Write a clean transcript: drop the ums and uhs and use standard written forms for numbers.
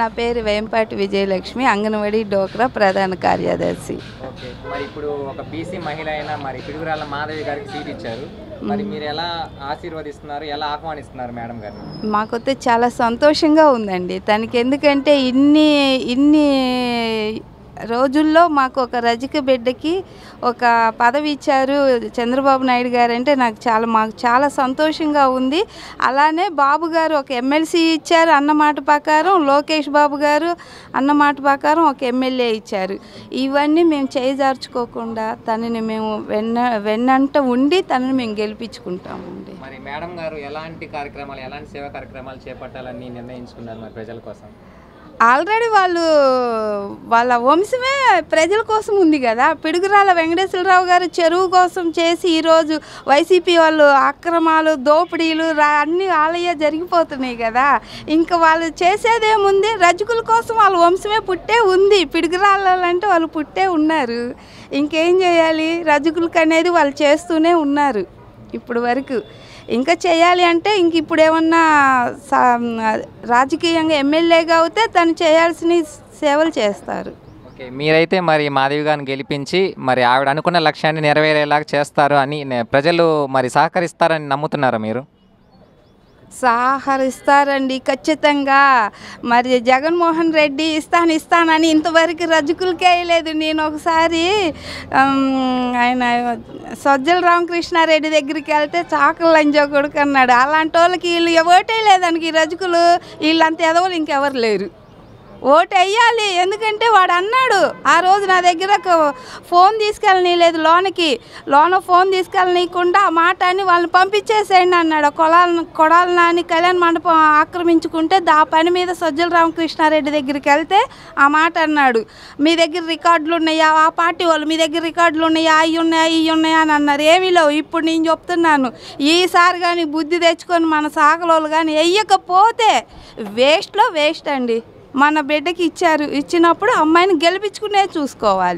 నా పేరు వేంపాటి విజయలక్ష్మి, అంగన్వాడీ డోక్రా ప్రధాన కార్యదర్శి. ఓకే, మరి ఇప్పుడు ఒక బీసీ మహిళ అయినా మరి పిడుగురాళ్ళ మాధవి గారికి సీట్ ఇచ్చారు. మరి మీరు ఎలా ఆశీర్వదిస్తున్నారు, ఎలా ఆహ్వానిస్తున్నారు మేడం గారు? మాకైతే చాలా సంతోషంగా ఉందండి తనకి. ఎందుకంటే ఇన్ని రోజుల్లో మాకు ఒక రజక బిడ్డకి ఒక పదవి ఇచ్చారు చంద్రబాబు నాయుడు గారు అంటే మాకు చాలా సంతోషంగా ఉంది. అలానే బాబు గారు ఒక ఎమ్మెల్సీ ఇచ్చారు అన్నమాట ప్రకారం, లోకేష్ బాబు గారు అన్నమాట ప్రకారం ఒక ఎమ్మెల్యే ఇచ్చారు. ఇవన్నీ మేము చేజార్చుకోకుండా తనని మేము వెన్నంట ఉండి తనని మేము గెలిపించుకుంటామండి. మరి మేడం గారు ఎలాంటి కార్యక్రమాలు, ఎలాంటి సేవా కార్యక్రమాలు చేపట్టాలని నిర్ణయించుకున్నారు మరి ప్రజల కోసం? ఆల్రెడీ వాళ్ళ వంశమే ప్రజల కోసం ఉంది కదా. పిడుగురాళ్ళ వెంకటేశ్వరరావు గారు చెరువు కోసం చేసి ఈరోజు వైసీపీ వాళ్ళు అక్రమాలు, దోపిడీలు అన్నీ వాళ్ళయ్యే జరిగిపోతున్నాయి కదా. ఇంకా వాళ్ళు చేసేదేముంది, రజకుల కోసం వాళ్ళ వంశమే పుట్టే ఉంది. పిడుగురాళ్ళంటే వాళ్ళు పుట్టే ఉన్నారు. ఇంకేం చేయాలి, రజకులకి అనేది వాళ్ళు చేస్తూనే ఉన్నారు ఇప్పుడు వరకు. ఇంకా చేయాలి అంటే ఇంక ఇప్పుడు ఏమన్నా రాజకీయంగా ఎమ్మెల్యేగా అవుతే తను చేయాల్సిన సేవలు చేస్తారు. ఓకే, మీరైతే మరి మాధవి గారిని గెలిపించి మరి ఆవిడ అనుకున్న లక్ష్యాన్ని నెరవేరేలాగా చేస్తారు అని ప్రజలు మరి సహకరిస్తారని నమ్ముతున్నారా మీరు? సహకరిస్తారండి ఖచ్చితంగా. మరి జగన్మోహన్ రెడ్డి ఇస్తానని ఇంతవరకు రజకులకే వేయలేదు. నేను ఒకసారి ఆయన సజ్జల రామకృష్ణారెడ్డి దగ్గరికి వెళ్తే చాకలి లంజో కొడుకు అన్నాడు. అలాంటి వాళ్ళకి వీళ్ళు ఓటే లేదానికి రజకులు వీళ్ళంత ఎదవలు ఇంకెవరు లేరు. ఓటు వేయాలి. ఎందుకంటే వాడు అన్నాడు ఆ రోజు నా దగ్గర ఫోన్ తీసుకెళ్ళనీయలేదు, లోన ఫోన్ తీసుకెళ్ళనీయకుండా ఆ మాట అని వాళ్ళని పంపించేసేయండి అన్నాడు. కొడాలి నాని కళ్యాణ మండపం ఆక్రమించుకుంటే ఆ పని మీద సజ్జల రామకృష్ణారెడ్డి దగ్గరికి వెళ్తే ఆ మాట అన్నాడు. మీ దగ్గర రికార్డులు ఉన్నాయా, ఆ పార్టీ వాళ్ళు మీ దగ్గర రికార్డులు ఉన్నాయా, అవి ఉన్నాయా అని అన్నారు. ఏమీ లేవు. ఇప్పుడు నేను చెప్తున్నాను, ఈసారి కానీ బుద్ధి తెచ్చుకొని మన సాగలోళ్ళు కానీ వెయ్యకపోతే వేస్ట్ అండి. మన బిడ్డకి ఇచ్చినప్పుడు అమ్మాయిని గెలిపించుకునే చూసుకోవాలి.